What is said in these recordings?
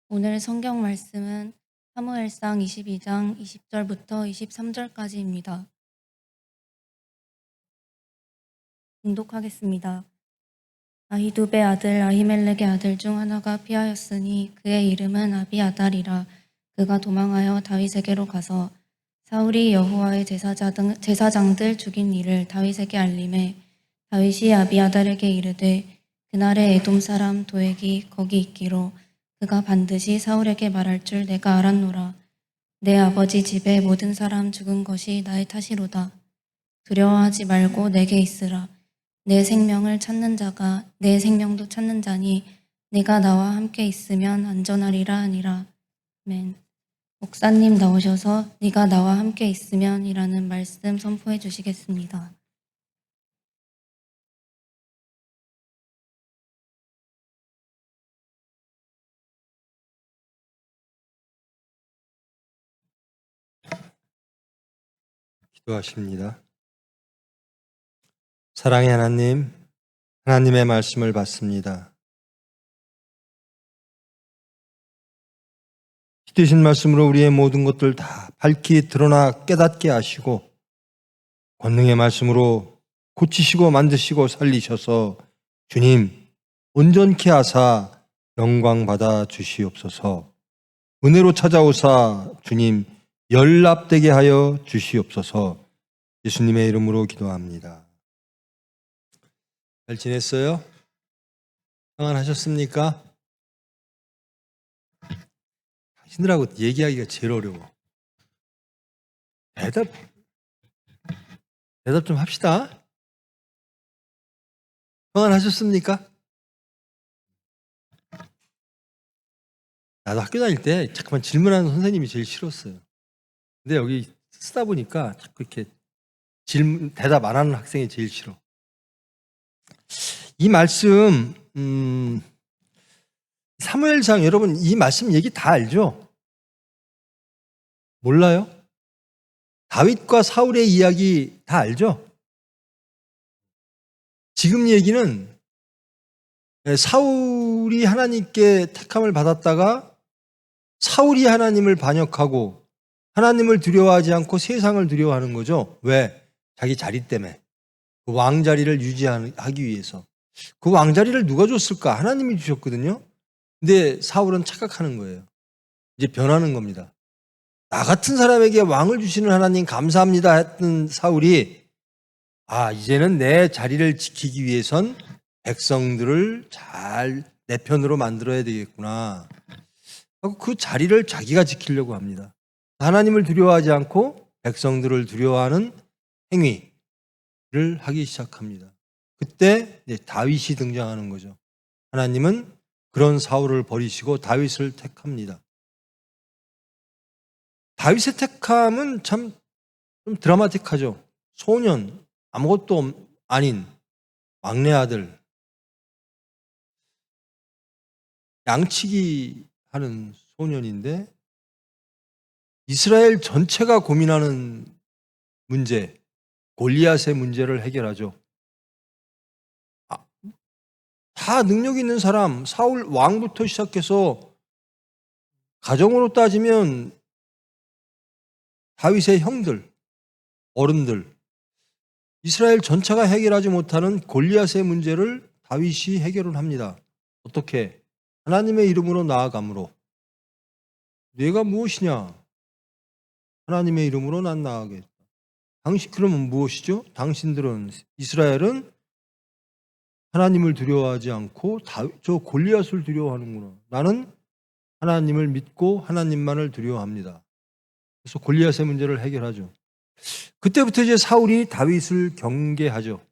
오늘 성경 말씀은 사무엘상 22장 20절부터 23절까지입니다. 봉독하겠습니다. 아히두베 아들 아히멜렉의 아들 중 하나가 피하였으니 그의 이름은 아비아달이라. 그가 도망하여 다윗에게로 가서 사울이 여호와의 제사장들 죽인 일을 다윗에게 알림해 다윗이 아비아달에게 이르되 그날에 에돔 사람 도액이 거기 있기로 그가 반드시 사울에게 말할 줄 내가 알았노라. 내 아버지 집의 모든 사람 죽은 것이 나의 탓이로다. 두려워하지 말고 내게 있으라. 내 생명을 찾는 자가 내 생명도 찾는 자니 네가 나와 함께 있으면 안전하리라 하니라. 아멘. 목사님 나오셔서 네가 나와 함께 있으면 이라는 말씀 선포해 주시겠습니다. 기도하십니다. 사랑의 하나님, 하나님의 말씀을 받습니다. 기되신 말씀으로 우리의 모든 것들 다 밝히 드러나 깨닫게 하시고 권능의 말씀으로 고치시고 만드시고 살리셔서 주님 온전케 하사 영광 받아 주시옵소서. 은혜로 찾아오사 주님 연락되게 하여 주시옵소서. 예수님의 이름으로 기도합니다. 잘 지냈어요? 평안하셨습니까? 당신들하고 얘기하기가 제일 어려워. 대답 좀 합시다. 평안하셨습니까? 나도 학교 다닐 때 자꾸만 질문하는 선생님이 제일 싫었어요. 근데 여기 쓰다 보니까 자꾸 이렇게 대답 안 하는 학생이 제일 싫어. 이 말씀, 사무엘상 여러분 이 말씀 얘기 다 알죠? 몰라요? 다윗과 사울의 이야기 다 알죠? 지금 얘기는 사울이 하나님께 택함을 받았다가 사울이 하나님을 반역하고 하나님을 두려워하지 않고 세상을 두려워하는 거죠. 왜? 자기 자리 때문에. 그 왕자리를 유지하기 위해서. 그 왕자리를 누가 줬을까? 하나님이 주셨거든요. 근데 사울은 착각하는 거예요. 이제 변하는 겁니다. 나 같은 사람에게 왕을 주시는 하나님 감사합니다 했던 사울이 이제는 내 자리를 지키기 위해선 백성들을 잘 내 편으로 만들어야 되겠구나 하고 그 자리를 자기가 지키려고 합니다. 하나님을 두려워하지 않고 백성들을 두려워하는 행위를 하기 시작합니다. 그때 이제 다윗이 등장하는 거죠. 하나님은 그런 사울을 버리시고 다윗을 택합니다. 다윗의 택함은 참 좀 드라마틱하죠. 소년, 아무것도 아닌 막내 아들, 양치기 하는 소년인데 이스라엘 전체가 고민하는 문제, 골리앗의 문제를 해결하죠. 다 능력 있는 사람, 사울 왕부터 시작해서 가정으로 따지면 다윗의 형들, 어른들, 이스라엘 전체가 해결하지 못하는 골리앗의 문제를 다윗이 해결을 합니다. 어떻게? 하나님의 이름으로 나아감으로. 내가 무엇이냐? 하나님의 이름으로 난 나아가겠다. 그러면 무엇이죠? 당신들은, 이스라엘은 하나님을 두려워하지 않고 저 골리앗을 두려워하는구나. 나는 하나님을 믿고 하나님만을 두려워합니다. 그래서 골리앗의 문제를 해결하죠. 그때부터 이제 사울이 다윗을 경계하죠.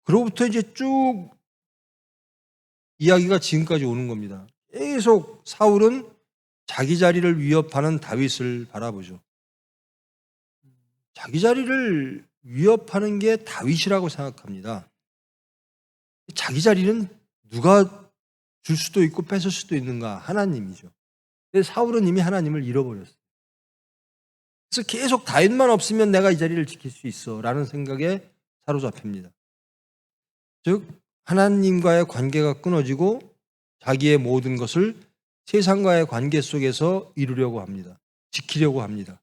그로부터 이제 쭉 이야기가 지금까지 오는 겁니다. 계속 사울은 자기 자리를 위협하는 다윗을 바라보죠. 자기 자리를 위협하는 게 다윗이라고 생각합니다. 자기 자리는 누가 줄 수도 있고 뺏을 수도 있는가? 하나님이죠. 근데 사울은 이미 하나님을 잃어버렸어요. 그래서 계속 다윗만 없으면 내가 이 자리를 지킬 수 있어 라는 생각에 사로잡힙니다. 즉 하나님과의 관계가 끊어지고 자기의 모든 것을 세상과의 관계 속에서 이루려고 합니다. 지키려고 합니다.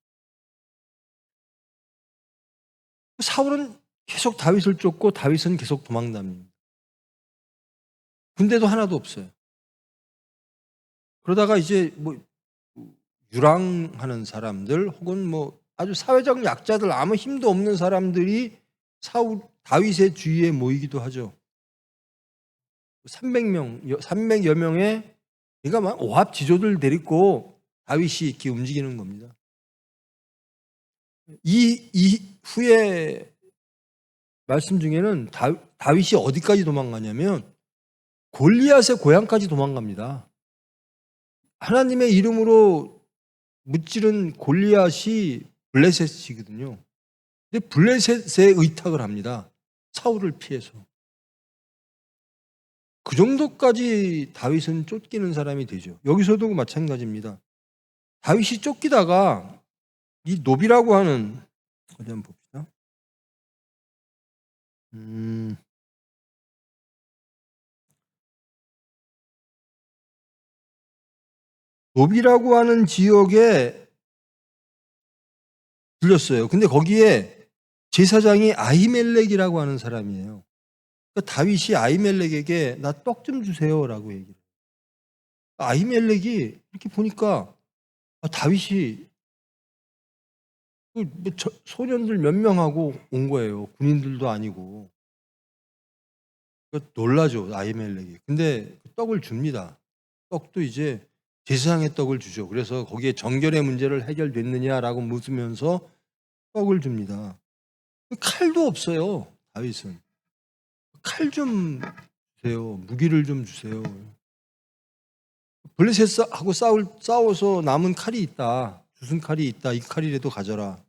사울은 계속 다윗을 쫓고 다윗은 계속 도망다닙니다. 군대도 하나도 없어요. 그러다가 이제 뭐 유랑하는 사람들 혹은 뭐 아주 사회적 약자들, 아무 힘도 없는 사람들이 다윗의 주위에 모이기도 하죠. 300여 명의, 그러니까 막 오합지졸들 데리고 다윗이 이렇게 움직이는 겁니다. 이 후에 말씀 중에는 다윗이 어디까지 도망가냐면 골리앗의 고향까지 도망갑니다. 하나님의 이름으로 무찌른 골리앗이 블레셋이거든요. 근데 블레셋에 의탁을 합니다. 사울을 피해서. 그 정도까지 다윗은 쫓기는 사람이 되죠. 여기서도 마찬가지입니다. 다윗이 쫓기다가 이 노비라고 하는, 어디 한번 봅시다. 노비라고 하는 지역에 들렸어요. 근데 거기에 제사장이 아히멜렉이라고 하는 사람이에요. 그러니까 다윗이 아히멜렉에게 나 떡 좀 주세요라고 얘기를 해요. 아히멜렉이 이렇게 보니까 다윗이 소년들 몇 명하고 온 거예요. 군인들도 아니고. 놀라죠, 아히멜렉이. 근데 떡을 줍니다. 떡도 이제 제사장의 떡을 주죠. 그래서 거기에 정결의 문제를 해결됐느냐라고 묻으면서 떡을 줍니다. 칼도 없어요, 다윗은. 칼 좀 주세요. 무기를 좀 주세요. 블레셋하고 싸워서 남은 칼이 있다. 주순 칼이 있다. 이 칼이라도 가져라.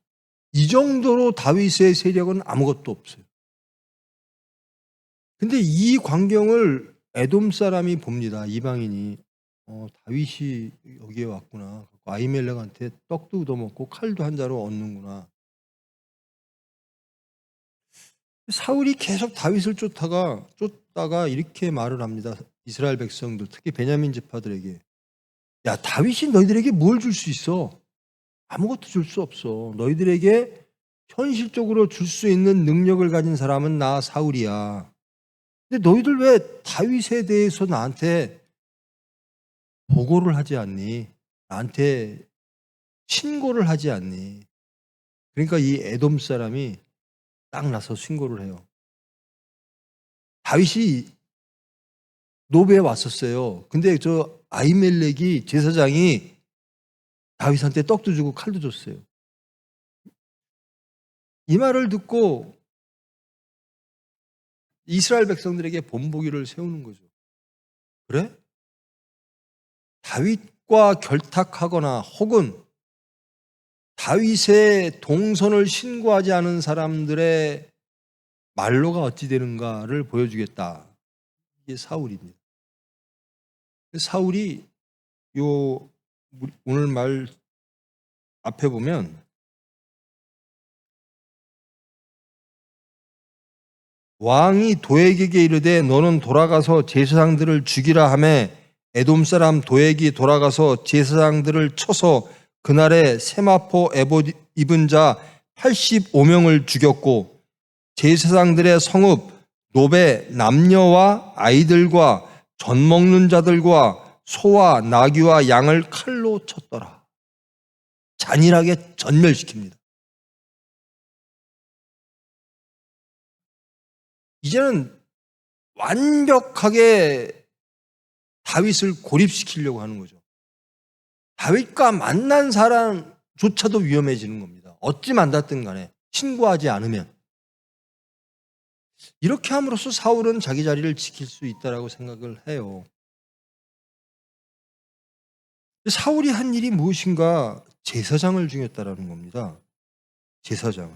이 정도로 다윗의 세력은 아무것도 없어요. 근데 이 광경을 에돔 사람이 봅니다. 이방인이. 다윗이 여기에 왔구나. 아히멜렉한테 떡도 얻어먹고 칼도 한 자루 얻는구나. 사울이 계속 다윗을 쫓다가 이렇게 말을 합니다. 이스라엘 백성들, 특히 베냐민 지파들에게. 야, 다윗이 너희들에게 뭘 줄 수 있어? 아무것도 줄 수 없어. 너희들에게 현실적으로 줄 수 있는 능력을 가진 사람은 나 사울이야. 근데 너희들 왜 다윗에 대해서 나한테 보고를 하지 않니? 나한테 신고를 하지 않니? 그러니까 이 에돔 사람이 딱 나서 신고를 해요. 다윗이 노베에 왔었어요. 근데 저 아히멜렉이 제사장이 다윗한테 떡도 주고 칼도 줬어요. 이 말을 듣고 이스라엘 백성들에게 본보기를 세우는 거죠. 그래? 다윗과 결탁하거나 혹은 다윗의 동선을 신고하지 않은 사람들의 말로가 어찌 되는가를 보여주겠다. 이게 사울입니다. 사울이 오늘 말 앞에 보면 왕이 도액에게 이르되 너는 돌아가서 제사장들을 죽이라 하매 에돔 사람 도액이 돌아가서 제사장들을 쳐서 그날에 세마포 에봇 입은 자 85명을 죽였고 제사장들의 성읍 노베 남녀와 아이들과 전 먹는 자들과 소와 나귀와 양을 칼로 쳤더라. 잔인하게 전멸시킵니다. 이제는 완벽하게 다윗을 고립시키려고 하는 거죠. 다윗과 만난 사람조차도 위험해지는 겁니다. 어찌 만났든 간에 신고하지 않으면. 이렇게 함으로써 사울은 자기 자리를 지킬 수 있다고 생각을 해요. 사울이 한 일이 무엇인가? 제사장을 죽였다라는 겁니다. 제사장을.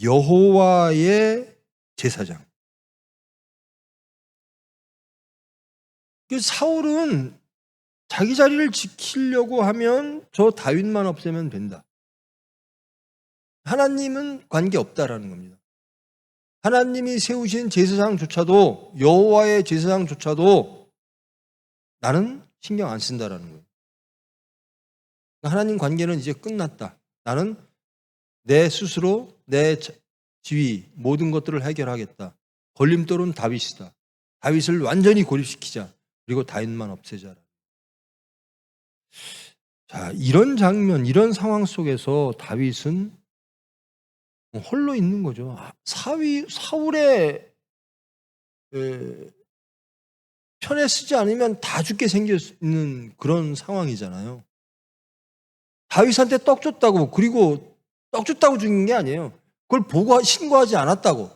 여호와의 제사장. 사울은 자기 자리를 지키려고 하면 저 다윗만 없애면 된다. 하나님은 관계없다라는 겁니다. 하나님이 세우신 제사장조차도, 여호와의 제사장조차도 나는 신경 안 쓴다라는 거예요. 하나님 관계는 이제 끝났다. 나는 내 스스로 내 지위 모든 것들을 해결하겠다. 걸림돌은 다윗이다. 다윗을 완전히 고립시키자. 그리고 다윗만 없애자. 자, 이런 장면, 이런 상황 속에서 다윗은 홀로 있는 거죠. 사울의 편에 쓰지 않으면 다 죽게 생겼는 그런 상황이잖아요. 다윗한테 떡 줬다고, 그리고 떡 줬다고 죽인 게 아니에요. 그걸 보고 신고하지 않았다고.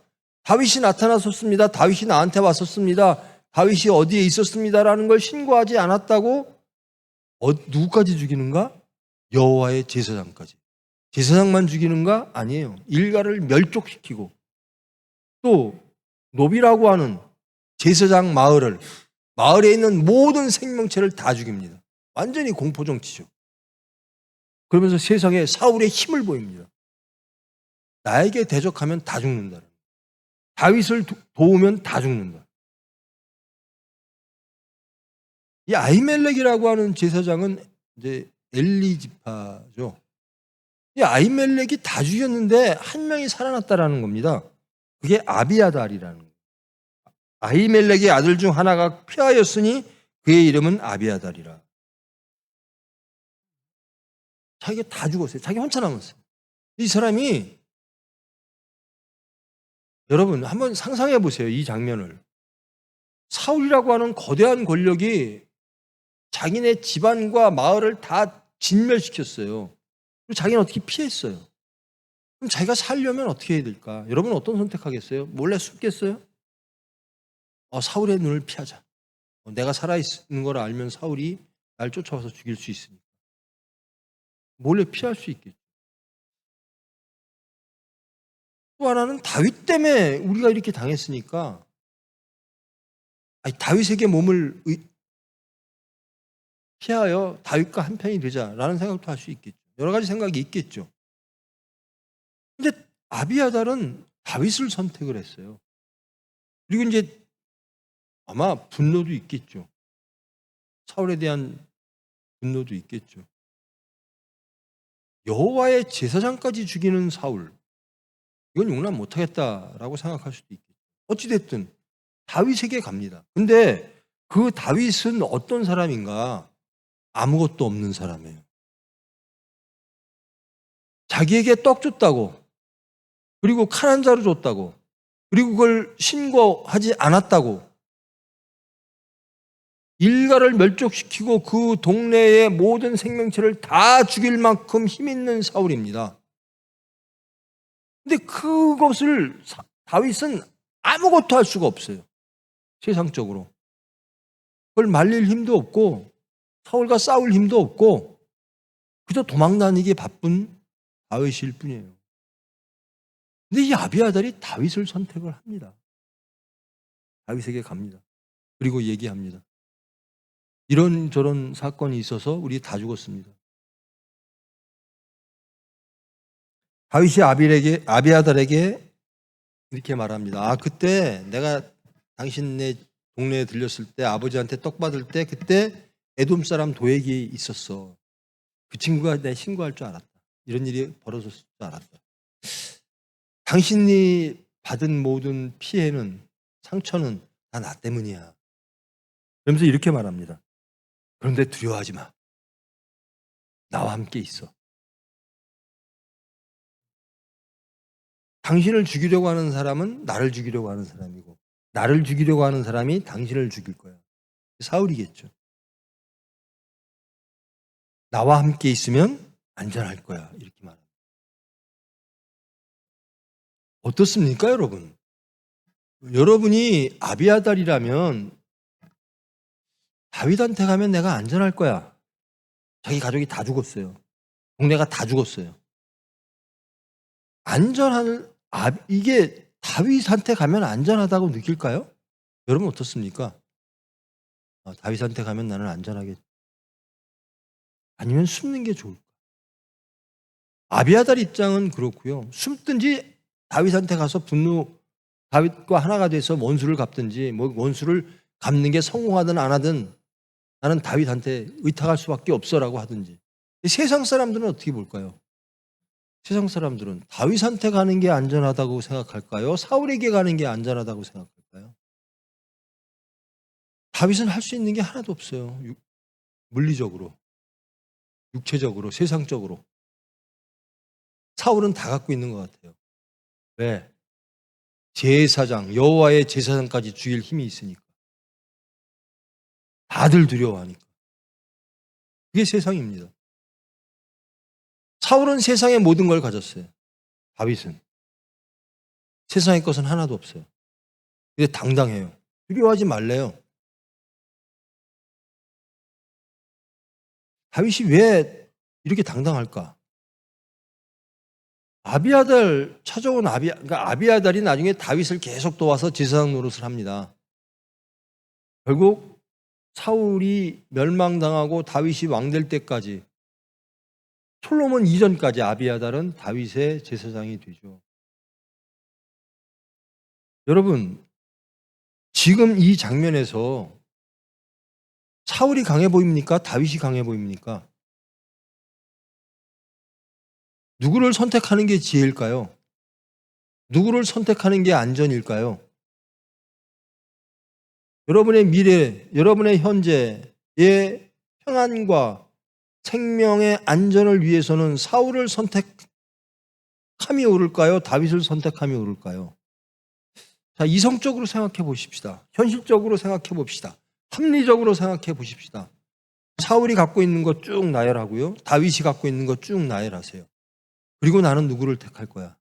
다윗이 나타났었습니다. 다윗이 나한테 왔었습니다. 다윗이 어디에 있었습니다라는 걸 신고하지 않았다고 누구까지 죽이는가? 여호와의 제사장까지. 제사장만 죽이는가? 아니에요. 일가를 멸족시키고 또 노비라고 하는 제사장 마을에 있는 모든 생명체를 다 죽입니다. 완전히 공포정치죠. 그러면서 세상에 사울의 힘을 보입니다. 나에게 대적하면 다 죽는다. 다윗을 도우면 다 죽는다. 이 아히멜렉이라고 하는 제사장은 이제 엘리지파죠. 이 아히멜렉이 다 죽였는데 한 명이 살아났다라는 겁니다. 그게 아비아달이라는 거예요. 아히멜렉의 아들 중 하나가 피하였으니 그의 이름은 아비아달이라. 자기가 다 죽었어요. 자기 혼자 남았어요. 이 사람이 여러분 한번 상상해 보세요. 이 장면을. 사울이라고 하는 거대한 권력이 자기네 집안과 마을을 다 진멸시켰어요. 그리고 자기는 어떻게 피했어요. 그럼 자기가 살려면 어떻게 해야 될까? 여러분 어떤 선택하겠어요? 몰래 숨겠어요? 사울의 눈을 피하자. 내가 살아있는 걸 알면 사울이 날 쫓아와서 죽일 수 있으니까. 몰래 피할 수 있겠죠. 또 하나는 다윗 때문에 우리가 이렇게 당했으니까 다윗에게 몸을 피하여 다윗과 한편이 되자라는 생각도 할 수 있겠죠. 여러 가지 생각이 있겠죠. 근데 아비아달은 다윗을 선택을 했어요. 그리고 이제 아마 분노도 있겠죠. 사울에 대한 분노도 있겠죠. 여호와의 제사장까지 죽이는 사울, 이건 용납 못하겠다라고 생각할 수도 있겠죠. 어찌됐든 다윗에게 갑니다. 근데 그 다윗은 어떤 사람인가? 아무것도 없는 사람이에요. 자기에게 떡 줬다고, 그리고 칼 한 자루 줬다고, 그리고 그걸 신고하지 않았다고, 일가를 멸족시키고 그 동네의 모든 생명체를 다 죽일 만큼 힘 있는 사울입니다. 근데 그것을 다윗은 아무것도 할 수가 없어요. 세상적으로. 그걸 말릴 힘도 없고 사울과 싸울 힘도 없고 그저 도망다니기 바쁜 다윗일 뿐이에요. 근데 이 아비아달이 다윗을 선택을 합니다. 다윗에게 갑니다. 그리고 얘기합니다. 이런저런 사건이 있어서 우리 다 죽었습니다. 다윗이 아비아달에게 이렇게 말합니다. 그때 내가 당신네 동네에 들렸을 때 아버지한테 떡 받을 때 그때 에돔 사람 도액이 있었어. 그 친구가 내 신고할 줄 알았다. 이런 일이 벌어졌을 줄 알았다. 당신이 받은 모든 피해는, 상처는 다 나 때문이야. 그러면서 이렇게 말합니다. 그런데 두려워하지 마. 나와 함께 있어. 당신을 죽이려고 하는 사람은 나를 죽이려고 하는 사람이고 나를 죽이려고 하는 사람이 당신을 죽일 거야. 사울이겠죠. 나와 함께 있으면 안전할 거야. 이렇게 말합니다. 어떻습니까, 여러분? 여러분이 아비아달이라면 다윗한테 가면 내가 안전할 거야. 자기 가족이 다 죽었어요. 동네가 다 죽었어요. 이게 다윗한테 가면 안전하다고 느낄까요? 여러분 어떻습니까? 다윗한테 가면 나는 안전하겠지. 아니면 숨는 게 좋을까? 아비아달 입장은 그렇고요. 숨든지 다윗한테 가서 다윗과 하나가 돼서 원수를 갚든지 원수를 갚는 게 성공하든 안 하든 나는 다윗한테 의탁할 수밖에 없어라고 하든지. 세상 사람들은 어떻게 볼까요? 세상 사람들은 다윗한테 가는 게 안전하다고 생각할까요? 사울에게 가는 게 안전하다고 생각할까요? 다윗은 할 수 있는 게 하나도 없어요. 물리적으로, 육체적으로, 세상적으로. 사울은 다 갖고 있는 것 같아요. 왜? 제사장, 여호와의 제사장까지 죽일 힘이 있으니까. 다들 두려워하니까. 그게 세상입니다. 사울은 세상의 모든 걸 가졌어요. 다윗은 세상의 것은 하나도 없어요. 근데 당당해요. 두려워하지 말래요. 다윗이 왜 이렇게 당당할까? 아비아달 찾아온 그러니까 아비아달이 나중에 다윗을 계속 도와서 제사장 노릇을 합니다. 결국 사울이 멸망당하고 다윗이 왕될 때까지, 솔로몬 이전까지 아비아달은 다윗의 제사장이 되죠. 여러분, 지금 이 장면에서 사울이 강해 보입니까? 다윗이 강해 보입니까? 누구를 선택하는 게 지혜일까요? 누구를 선택하는 게 안전일까요? 여러분의 미래, 여러분의 현재의 평안과 생명의 안전을 위해서는 사울을 선택함이 옳을까요? 다윗을 선택함이 옳을까요? 자, 이성적으로 생각해 보십시다. 현실적으로 생각해 봅시다. 합리적으로 생각해 보십시다. 사울이 갖고 있는 것 쭉 나열하고요. 다윗이 갖고 있는 것 쭉 나열하세요. 그리고 나는 누구를 택할 거야?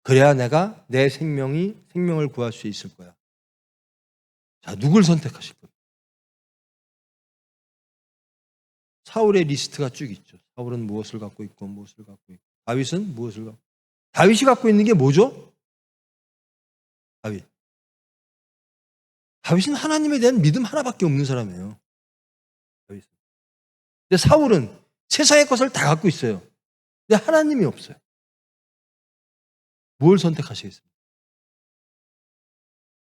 그래야 내가 내 생명을 구할 수 있을 거야. 자, 누굴 선택하실 거예요? 사울의 리스트가 쭉 있죠. 사울은 무엇을 갖고 있고 무엇을 갖고 있고, 다윗은 무엇을 갖고. 다윗이 갖고 있는 게 뭐죠? 다윗은 하나님에 대한 믿음 하나밖에 없는 사람이에요. 다윗은. 근데 사울은 세상의 것을 다 갖고 있어요. 근데 하나님이 없어요. 뭘 선택하시겠습니까?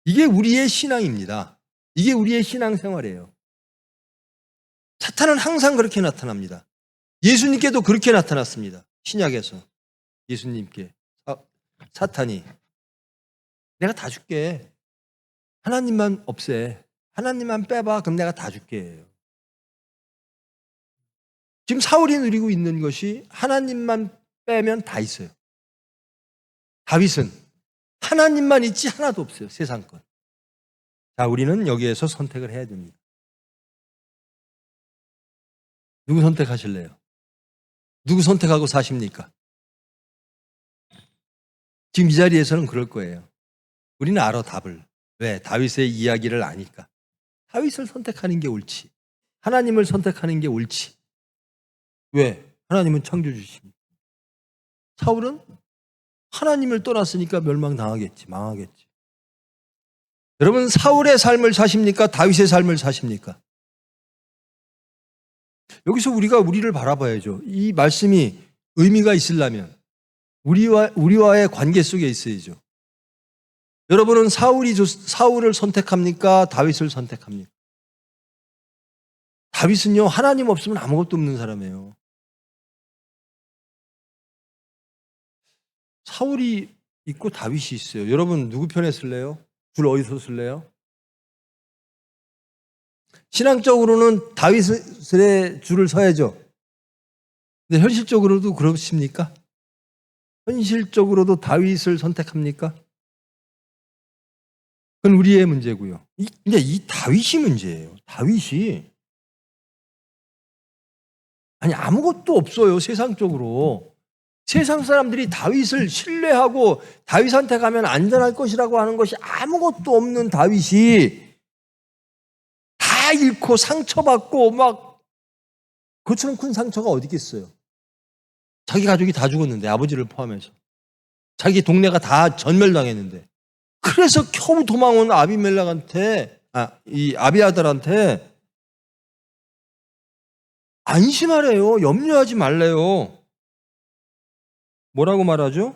이게 우리의 신앙입니다. 이게 우리의 신앙생활이에요. 사탄은 항상 그렇게 나타납니다. 예수님께도 그렇게 나타났습니다. 신약에서 예수님께 사탄이 내가 다 줄게. 하나님만 없애. 하나님만 빼봐. 그럼 내가 다 줄게. 지금 사울이 누리고 있는 것이 하나님만 빼면 다 있어요. 다윗은 하나님만 있지 하나도 없어요. 세상 것. 자, 우리는 여기에서 선택을 해야 됩니다. 누구 선택하실래요? 누구 선택하고 사십니까? 지금 이 자리에서는 그럴 거예요. 우리는 알아, 답을. 왜? 다윗의 이야기를 아니까. 다윗을 선택하는 게 옳지. 하나님을 선택하는 게 옳지. 왜? 하나님은 창조주십니다. 사울은 하나님을 떠났으니까 멸망당하겠지. 망하겠지. 여러분, 사울의 삶을 사십니까? 다윗의 삶을 사십니까? 여기서 우리가 우리를 바라봐야죠. 이 말씀이 의미가 있으려면 우리와의 관계 속에 있어야죠. 여러분은 사울을 선택합니까? 다윗을 선택합니까? 다윗은요, 하나님 없으면 아무것도 없는 사람이에요. 사울이 있고 다윗이 있어요. 여러분, 누구 편에 쓸래요? 줄 어디서 쓸래요? 신앙적으로는 다윗의 줄을 서야죠. 근데 현실적으로도 그러십니까? 현실적으로도 다윗을 선택합니까? 그건 우리의 문제고요. 이제 이 다윗이 문제예요. 다윗이. 아니, 아무것도 없어요, 세상적으로. 세상 사람들이 다윗을 신뢰하고 다윗한테 가면 안전할 것이라고 하는 것이 아무것도 없는 다윗이 다 잃고 상처받고 막 그처럼 큰 상처가 어디 있겠어요? 자기 가족이 다 죽었는데, 아버지를 포함해서. 자기 동네가 다 전멸당했는데. 그래서 겨우 도망온 이 아비아달한테 안심하래요. 염려하지 말래요. 뭐라고 말하죠?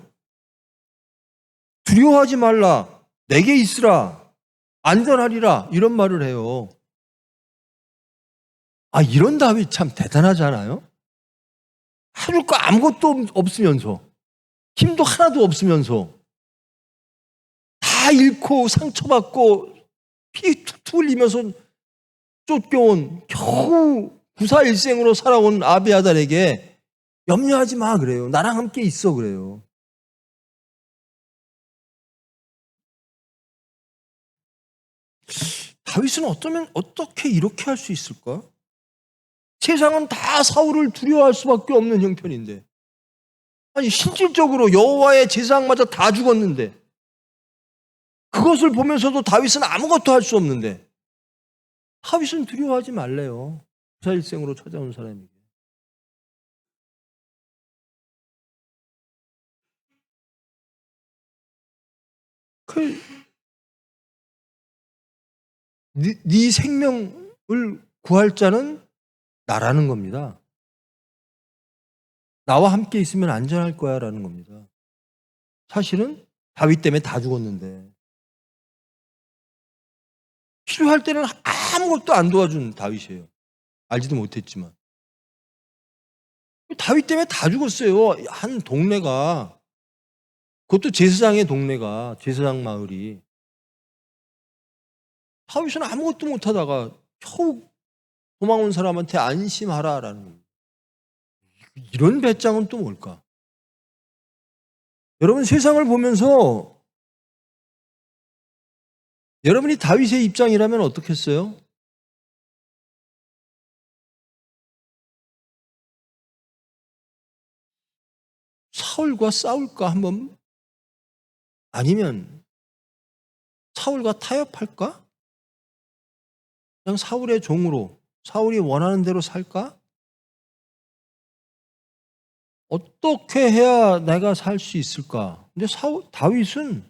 두려워하지 말라. 내게 있으라. 안전하리라. 이런 말을 해요. 아, 이런 다윗 참 대단하지 않아요? 해줄 거 아무것도 없으면서, 힘도 하나도 없으면서, 다 잃고 상처받고 피 툭툭 흘리면서 쫓겨온 겨우 구사일생으로 살아온 아비아달에게 염려하지 마 그래요. 나랑 함께 있어 그래요. 다윗은 어쩌면 어떻게 이렇게 할 수 있을까? 세상은 다 사울을 두려워할 수밖에 없는 형편인데, 아니 실질적으로 여호와의 제사장마저 다 죽었는데, 그것을 보면서도 다윗은 아무것도 할 수 없는데, 다윗은 두려워하지 말래요. 구사일생으로 찾아온 사람에게. 네 생명을 구할 자는 나라는 겁니다. 나와 함께 있으면 안전할 거야 라는 겁니다. 사실은 다윗 때문에 다 죽었는데 필요할 때는 아무것도 안 도와준 다윗이에요. 알지도 못했지만. 다윗 때문에 다 죽었어요. 한 동네가, 그것도 제사장의 동네가, 제사장 마을이. 다윗은 아무것도 못하다가 겨우 도망온 사람한테 안심하라라는 겁니다. 이런 배짱은 또 뭘까? 여러분, 세상을 보면서 여러분이 다윗의 입장이라면 어떻겠어요? 사울과 싸울까 한번? 아니면 사울과 타협할까? 그냥 사울의 종으로 사울이 원하는 대로 살까? 어떻게 해야 내가 살 수 있을까? 근데 다윗은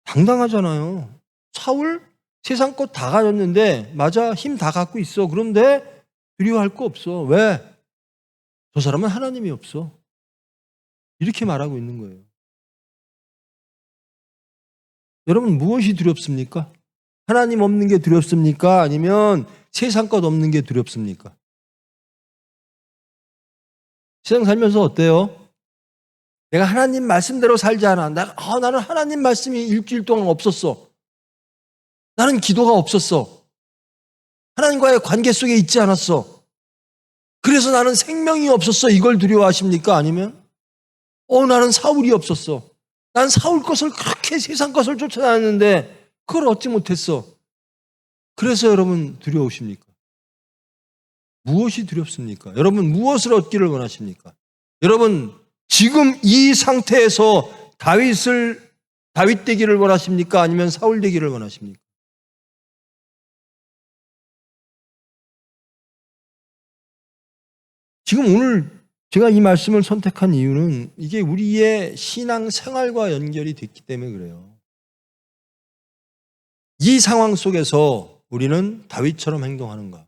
당당하잖아요. 사울 세상 것 다 가졌는데, 맞아, 힘 다 갖고 있어. 그런데 두려워할 거 없어. 왜? 저 사람은 하나님이 없어. 이렇게 말하고 있는 거예요. 여러분, 무엇이 두렵습니까? 하나님 없는 게 두렵습니까? 아니면 세상 것 없는 게 두렵습니까? 세상 살면서 어때요? 내가 하나님 말씀대로 살지 않아. 나는 하나님 말씀이 일주일 동안 없었어. 나는 기도가 없었어. 하나님과의 관계 속에 있지 않았어. 그래서 나는 생명이 없었어. 이걸 두려워하십니까? 아니면 나는 사울이 없었어. 난 사울 것을 그렇게 세상 것을 쫓아다녔는데 그걸 얻지 못했어. 그래서 여러분 두려우십니까? 무엇이 두렵습니까? 여러분 무엇을 얻기를 원하십니까? 여러분 지금 이 상태에서 다윗 되기를 원하십니까? 아니면 사울 되기를 원하십니까? 지금 오늘 제가 이 말씀을 선택한 이유는 이게 우리의 신앙 생활과 연결이 됐기 때문에 그래요. 이 상황 속에서 우리는 다윗처럼 행동하는가?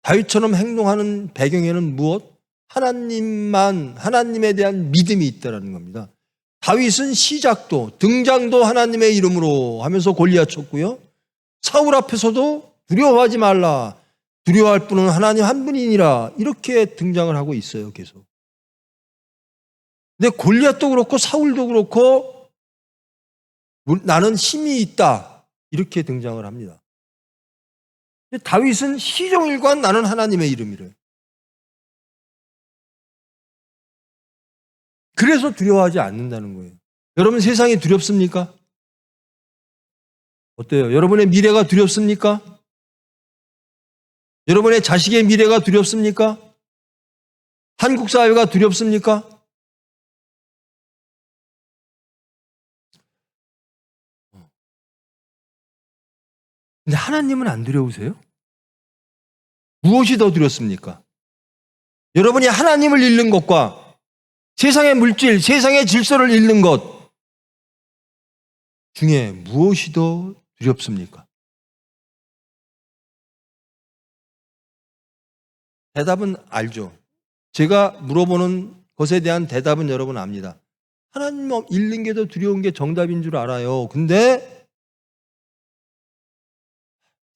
다윗처럼 행동하는 배경에는 무엇? 하나님에 대한 믿음이 있다는 겁니다. 다윗은 시작도, 등장도 하나님의 이름으로 하면서 골리앗 쳤고요. 사울 앞에서도 두려워하지 말라. 두려워할 분은 하나님 한 분이니라. 이렇게 등장을 하고 있어요, 계속. 근데 골리앗도 그렇고 사울도 그렇고 나는 힘이 있다. 이렇게 등장을 합니다. 근데 다윗은 시종일관 나는 하나님의 이름이래. 그래서 두려워하지 않는다는 거예요. 여러분 세상이 두렵습니까? 어때요? 여러분의 미래가 두렵습니까? 여러분의 자식의 미래가 두렵습니까? 한국 사회가 두렵습니까? 근데 하나님은 안 두려우세요? 무엇이 더 두렵습니까? 여러분이 하나님을 잃는 것과 세상의 물질, 세상의 질서를 잃는 것 중에 무엇이 더 두렵습니까? 대답은 알죠. 제가 물어보는 것에 대한 대답은 여러분 압니다. 하나님 잃는 게 더 두려운 게 정답인 줄 알아요. 근데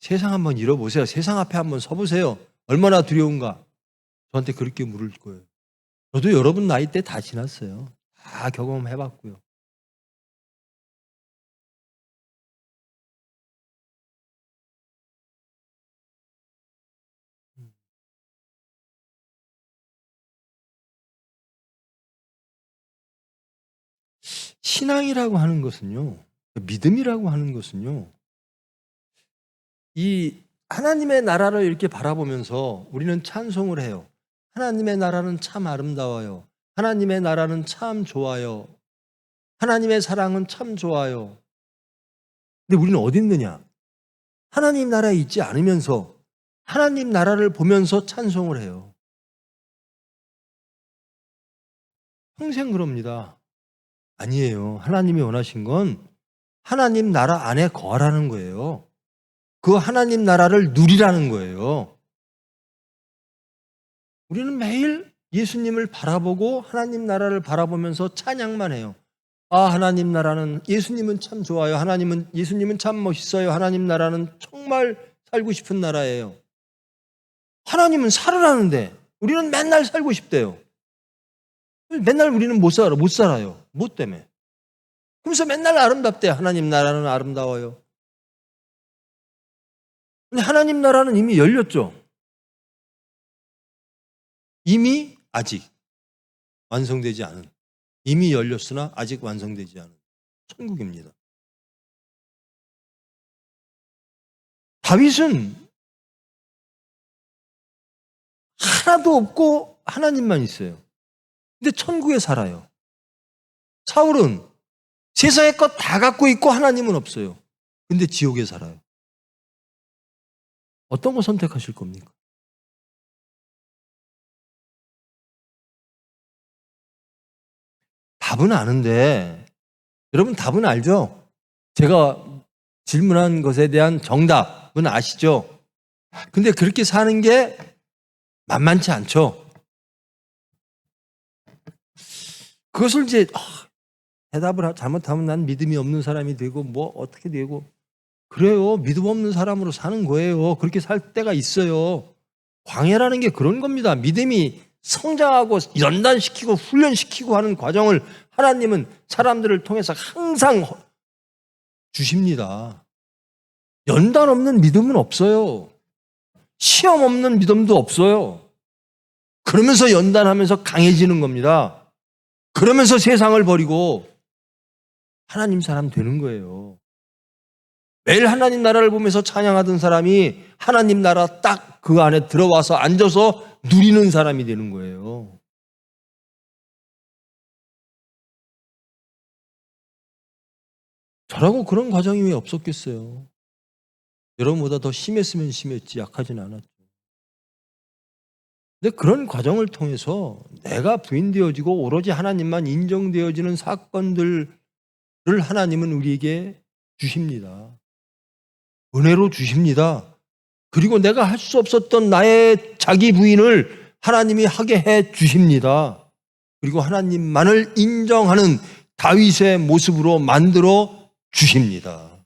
세상 한번 잃어보세요. 세상 앞에 한번 서보세요. 얼마나 두려운가? 저한테 그렇게 물을 거예요. 저도 여러분 나이 때 다 지났어요. 다 경험해봤고요. 신앙이라고 하는 것은요, 믿음이라고 하는 것은요, 이 하나님의 나라를 이렇게 바라보면서 우리는 찬송을 해요. 하나님의 나라는 참 아름다워요. 하나님의 나라는 참 좋아요. 하나님의 사랑은 참 좋아요. 근데 우리는 어디 있느냐? 하나님 나라에 있지 않으면서 하나님 나라를 보면서 찬송을 해요. 평생 그럽니다. 아니에요. 하나님이 원하신 건 하나님 나라 안에 거하라는 거예요. 그 하나님 나라를 누리라는 거예요. 우리는 매일 예수님을 바라보고 하나님 나라를 바라보면서 찬양만 해요. 아, 하나님 나라는, 예수님은 참 좋아요. 예수님은 참 멋있어요. 하나님 나라는 정말 살고 싶은 나라예요. 하나님은 살으라는데 우리는 맨날 살고 싶대요. 맨날 우리는 못 살아요. 뭐 때문에? 그러면서 맨날 아름답대요. 하나님 나라는 아름다워요. 근데 하나님 나라는 이미 열렸죠. 이미 아직 완성되지 않은, 이미 열렸으나 아직 완성되지 않은 천국입니다. 다윗은 하나도 없고 하나님만 있어요. 근데 천국에 살아요. 사울은 세상의 것 다 갖고 있고 하나님은 없어요. 근데 지옥에 살아요. 어떤 거 선택하실 겁니까? 답은 아는데, 여러분 답은 알죠? 제가 질문한 것에 대한 정답은 아시죠? 근데 그렇게 사는 게 만만치 않죠? 그것을 이제 대답을 잘못하면 난 믿음이 없는 사람이 되고 뭐 어떻게 되고, 그래요. 믿음 없는 사람으로 사는 거예요. 그렇게 살 때가 있어요. 광야라는 게 그런 겁니다. 믿음이 성장하고 연단시키고 훈련시키고 하는 과정을 하나님은 사람들을 통해서 항상 주십니다. 연단 없는 믿음은 없어요. 시험 없는 믿음도 없어요. 그러면서 연단하면서 강해지는 겁니다. 그러면서 세상을 버리고 하나님 사람 되는 거예요. 매일 하나님 나라를 보면서 찬양하던 사람이 하나님 나라 딱 그 안에 들어와서 앉아서 누리는 사람이 되는 거예요. 저라고 그런 과정이 왜 없었겠어요? 여러분보다 더 심했으면 심했지 약하진 않았죠. 근데 그런 과정을 통해서 내가 부인되어지고 오로지 하나님만 인정되어지는 사건들을 하나님은 우리에게 주십니다. 은혜로 주십니다. 그리고 내가 할 수 없었던 나의 자기 부인을 하나님이 하게 해 주십니다. 그리고 하나님만을 인정하는 다윗의 모습으로 만들어 주십니다.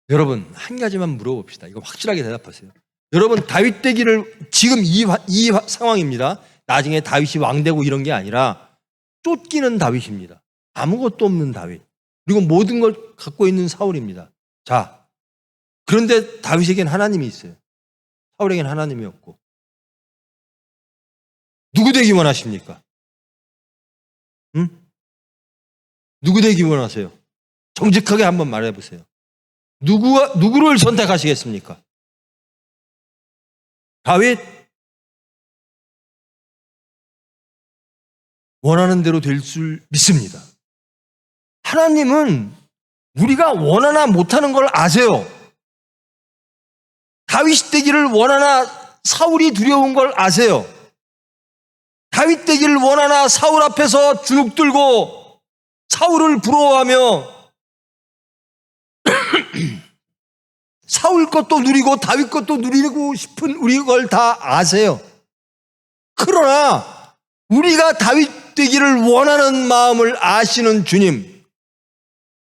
여러분, 한 가지만 물어봅시다. 이거 확실하게 대답하세요. 여러분, 다윗 되기를 지금 이 상황입니다. 나중에 다윗이 왕 되고 이런 게 아니라 쫓기는 다윗입니다. 아무것도 없는 다윗. 그리고 모든 걸 갖고 있는 사울입니다. 자, 그런데 다윗에겐 하나님이 있어요. 사울에겐 하나님이 없고. 누구 되기 원하십니까? 응? 누구 되기 원하세요? 정직하게 한번 말해보세요. 누구를 선택하시겠습니까? 다윗? 원하는 대로 될 줄 믿습니다. 하나님은 우리가 원하나 못하는 걸 아세요. 다윗 되기를 원하나 사울이 두려운 걸 아세요. 다윗 되기를 원하나 사울 앞에서 주눅 들고 사울을 부러워하며 사울 것도 누리고 다윗 것도 누리고 싶은 우리 걸 다 아세요. 그러나 우리가 다윗 되기를 원하는 마음을 아시는 주님,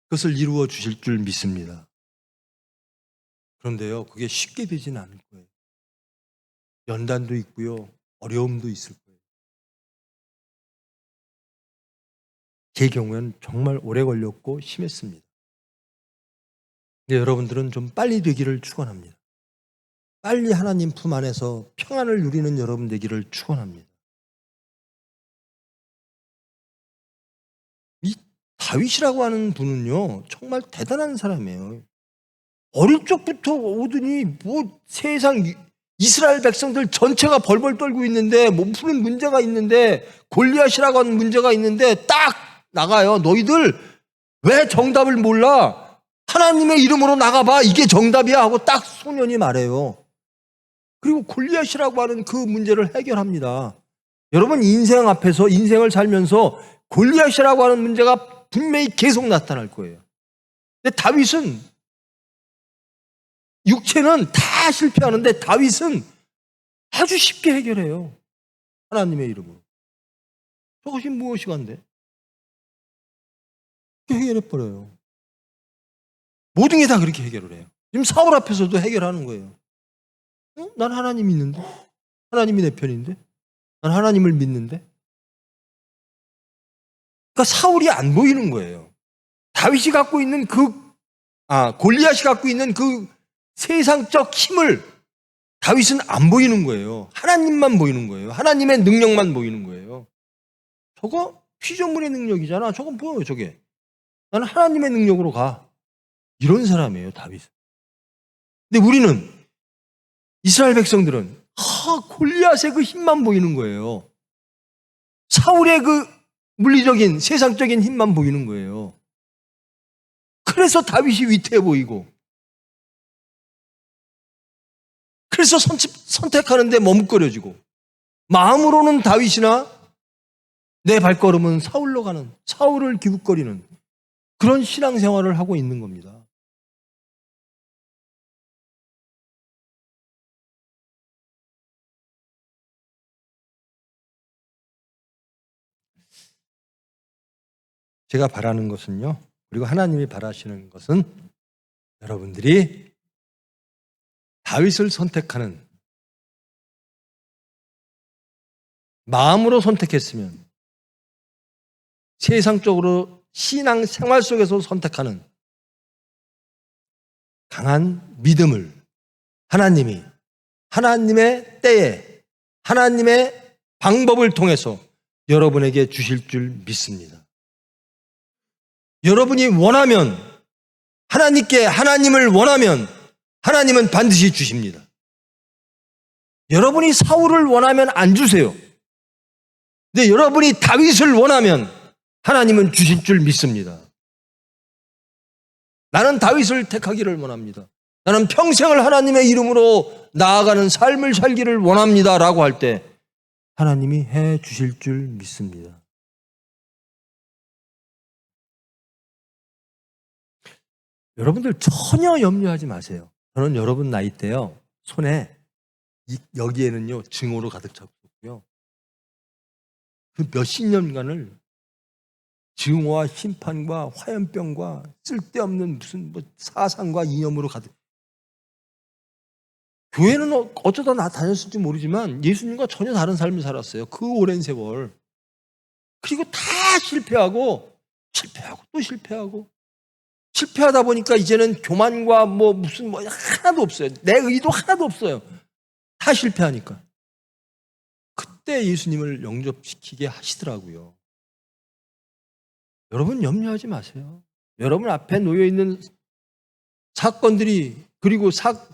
그것을 이루어 주실 줄 믿습니다. 그런데요, 그게 쉽게 되진 않을 거예요. 연단도 있고요, 어려움도 있을 거예요. 제 경우에는 정말 오래 걸렸고 심했습니다. 근데 여러분들은 좀 빨리 되기를 축원합니다. 빨리 하나님 품 안에서 평안을 누리는 여러분 되기를 축원합니다. 이 다윗이라고 하는 분은요, 정말 대단한 사람이에요. 어릴 적부터 오더니 뭐 세상 이스라엘 백성들 전체가 벌벌 떨고 있는데 못 푸는 문제가 있는데 골리앗이라고 하는 문제가 있는데 딱 나가요. 너희들 왜 정답을 몰라? 하나님의 이름으로 나가봐. 이게 정답이야 하고 딱 소년이 말해요. 그리고 골리앗이라고 하는 그 문제를 해결합니다. 여러분 인생 앞에서 인생을 살면서 골리앗이라고 하는 문제가 분명히 계속 나타날 거예요. 근데 다윗은 육체는 다 실패하는데 다윗은 아주 쉽게 해결해요. 하나님의 이름으로. 저것이 무엇이간데? 해결해버려요. 모든 게 다 그렇게 해결을 해요. 지금 사울 앞에서도 해결하는 거예요. 난 하나님 믿는데? 하나님이 내 편인데? 난 하나님을 믿는데? 그러니까 사울이 안 보이는 거예요. 다윗이 갖고 있는 골리앗이 갖고 있는 그 세상적 힘을 다윗은 안 보이는 거예요. 하나님만 보이는 거예요. 하나님의 능력만 보이는 거예요. 저거 피조물의 능력이잖아. 저건 뭐예요, 저게? 나는 하나님의 능력으로 가. 이런 사람이에요, 다윗은. 근데 우리는, 이스라엘 백성들은 골리앗의 그 힘만 보이는 거예요. 사울의 그 물리적인 세상적인 힘만 보이는 거예요. 그래서 다윗이 위태해 보이고, 그래서 선택하는데 머뭇거려지고, 마음으로는 다윗이나 내 발걸음은 사울로 가는, 사울을 기웃거리는 그런 신앙생활을 하고 있는 겁니다. 제가 바라는 것은요, 그리고 하나님이 바라시는 것은 여러분들이 다윗을 선택하는, 마음으로 선택했으면 세상적으로 신앙 생활 속에서 선택하는 강한 믿음을 하나님이 하나님의 때에 하나님의 방법을 통해서 여러분에게 주실 줄 믿습니다. 여러분이 원하면, 하나님을 원하면 하나님은 반드시 주십니다. 여러분이 사울을 원하면 안 주세요. 근데 여러분이 다윗을 원하면 하나님은 주실 줄 믿습니다. 나는 다윗을 택하기를 원합니다. 나는 평생을 하나님의 이름으로 나아가는 삶을 살기를 원합니다 라고 할 때 하나님이 해 주실 줄 믿습니다. 여러분들 전혀 염려하지 마세요. 저는 여러분 나이 때요, 손에 여기에는요 증오로 가득 찼고요. 그 몇십 년간을 증오와 심판과 화염병과 쓸데없는 무슨 사상과 이념으로 가득. 교회는 어쩌다 나 다녔을지 모르지만 예수님과 전혀 다른 삶을 살았어요. 그 오랜 세월. 그리고 다 실패하고 또 실패하고 실패하다 보니까 이제는 교만과 무슨 하나도 없어요. 내 의도 하나도 없어요. 다 실패하니까. 그때 예수님을 영접시키게 하시더라고요. 여러분 염려하지 마세요. 여러분 앞에 놓여있는 사건들이, 그리고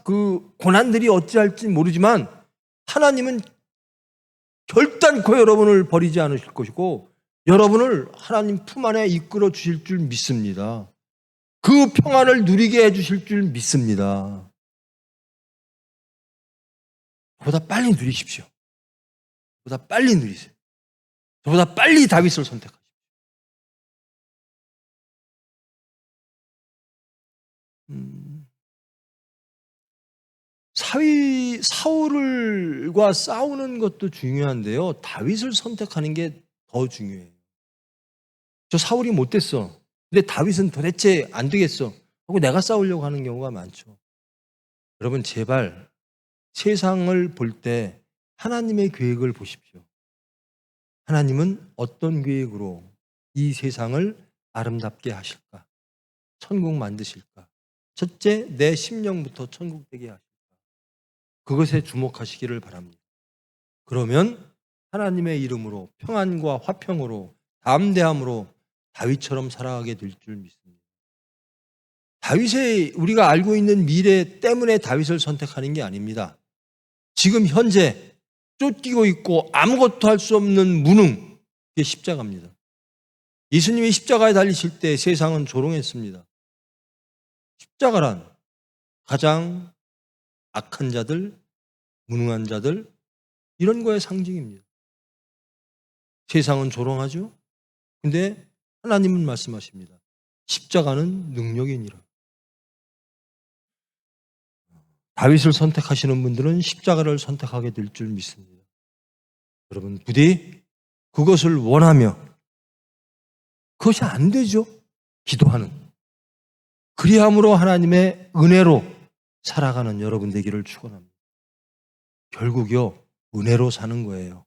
그 고난들이 어찌할지 모르지만 하나님은 결단코 여러분을 버리지 않으실 것이고 여러분을 하나님 품 안에 이끌어 주실 줄 믿습니다. 그 평안을 누리게 해주실 줄 믿습니다. 보다 빨리 누리십시오. 보다 빨리 누리세요. 저보다 빨리 다윗을 선택하십시오. 사울과 싸우는 것도 중요한데요, 다윗을 선택하는 게 더 중요해요. 저 사울이 못됐어. 근데 다윗은 도대체 안 되겠어 하고 내가 싸우려고 하는 경우가 많죠. 여러분 제발 세상을 볼 때 하나님의 계획을 보십시오. 하나님은 어떤 계획으로 이 세상을 아름답게 하실까? 천국 만드실까? 첫째, 내 심령부터 천국 되게 하실까? 그것에 주목하시기를 바랍니다. 그러면 하나님의 이름으로 평안과 화평으로 담대함으로 다윗처럼 살아가게 될 줄 믿습니다. 다윗의 우리가 알고 있는 미래 때문에 다윗을 선택하는 게 아닙니다. 지금 현재 쫓기고 있고 아무것도 할 수 없는 무능, 그게 십자가입니다. 예수님이 십자가에 달리실 때 세상은 조롱했습니다. 십자가란 가장 악한 자들, 무능한 자들, 이런 거의 상징입니다. 세상은 조롱하죠. 근데 하나님은 말씀하십니다. 십자가는 능력이니라. 다윗을 선택하시는 분들은 십자가를 선택하게 될 줄 믿습니다. 여러분 부디 그것을 원하며, 그것이 안 되죠. 기도하는. 그리함으로 하나님의 은혜로 살아가는 여러분 되기를 축원합니다. 결국요, 은혜로 사는 거예요.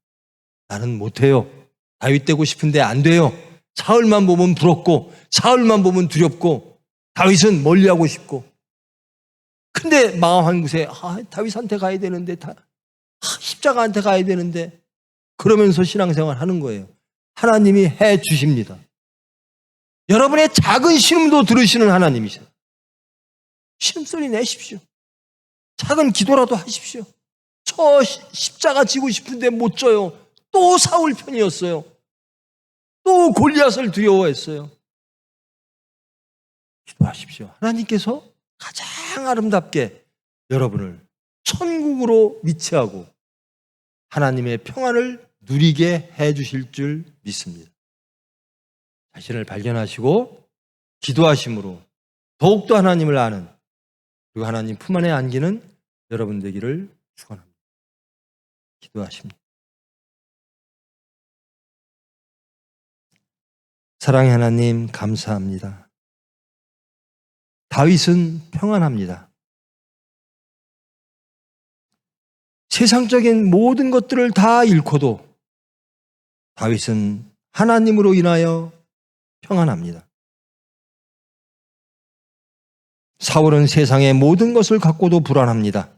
나는 못해요. 다윗 되고 싶은데 안 돼요. 사울만 보면 부럽고 사울만 보면 두렵고 다윗은 멀리하고 싶고, 근데 마음 한 곳에 다윗한테 가야 되는데 십자가한테 가야 되는데, 그러면서 신앙생활 하는 거예요. 하나님이 해 주십니다. 여러분의 작은 신음도 들으시는 하나님이세요. 신음소리 내십시오. 작은 기도라도 하십시오. 저 십자가 지고 싶은데 못 져요. 또 사울 편이었어요. 또 골리앗을 두려워했어요. 기도하십시오. 하나님께서 가장 아름답게 여러분을 천국으로 위치하고 하나님의 평안을 누리게 해 주실 줄 믿습니다. 자신을 발견하시고 기도하심으로 더욱더 하나님을 아는, 그리고 하나님 품 안에 안기는 여러분 되기를 축원합니다. 기도하십니다. 사랑의 하나님, 감사합니다. 다윗은 평안합니다. 세상적인 모든 것들을 다 잃고도 다윗은 하나님으로 인하여 평안합니다. 사울은 세상의 모든 것을 갖고도 불안합니다.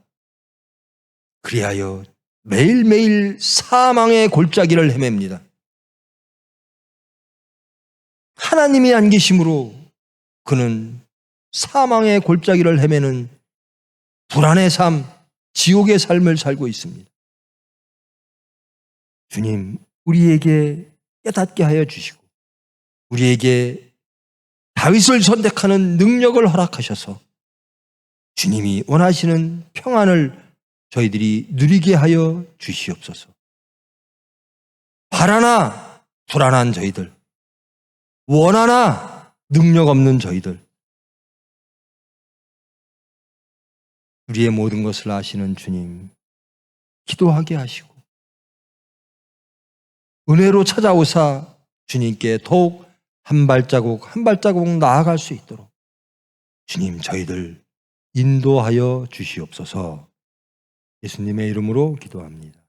그리하여 매일매일 사망의 골짜기를 헤맵니다. 하나님이 안 계심으로 그는 사망의 골짜기를 헤매는 불안의 삶, 지옥의 삶을 살고 있습니다. 주님, 우리에게 깨닫게 하여 주시고 우리에게 다윗을 선택하는 능력을 허락하셔서 주님이 원하시는 평안을 저희들이 누리게 하여 주시옵소서. 바라나 불안한 저희들, 원하나 능력 없는 저희들, 우리의 모든 것을 아시는 주님, 기도하게 하시고 은혜로 찾아오사 주님께 더욱 한 발자국 한 발자국 나아갈 수 있도록 주님, 저희들 인도하여 주시옵소서. 예수님의 이름으로 기도합니다.